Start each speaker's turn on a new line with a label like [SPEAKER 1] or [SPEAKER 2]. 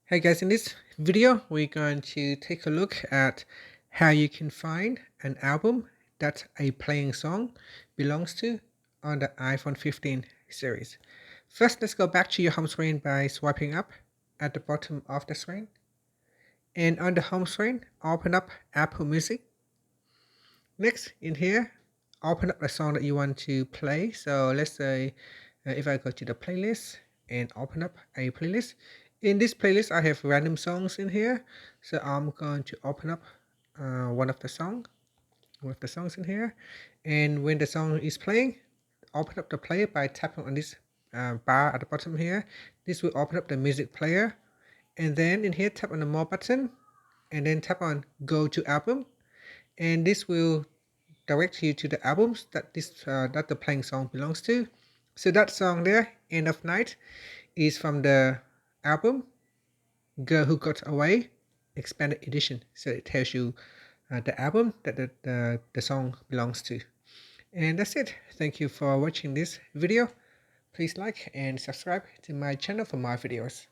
[SPEAKER 1] Hey guys, in this video, we're going to take a look at how you can find an album that a playing song belongs to on the iPhone 15 series. First, let's go back to your home screen by swiping up at the bottom of the screen. And on the home screen, open up Apple Music. Next, in here, open up the song that you want to play. So let's say if I go to the playlist and open up a playlist. In this playlist, I have random songs in here. So I'm going to open up one of the songs in here. And when the song is playing, open up the player by tapping on this bar at the bottom here. This will open up the music player. And then in here, tap on the more button and then tap on go to album. And this will direct you to the albums that that the playing song belongs to. So that song there, End of Night, is from the album Girl Who Got Away Expanded Edition. So it tells you the album that the song belongs to. And that's it. Thank you for watching this video. Please like and subscribe to my channel for more videos.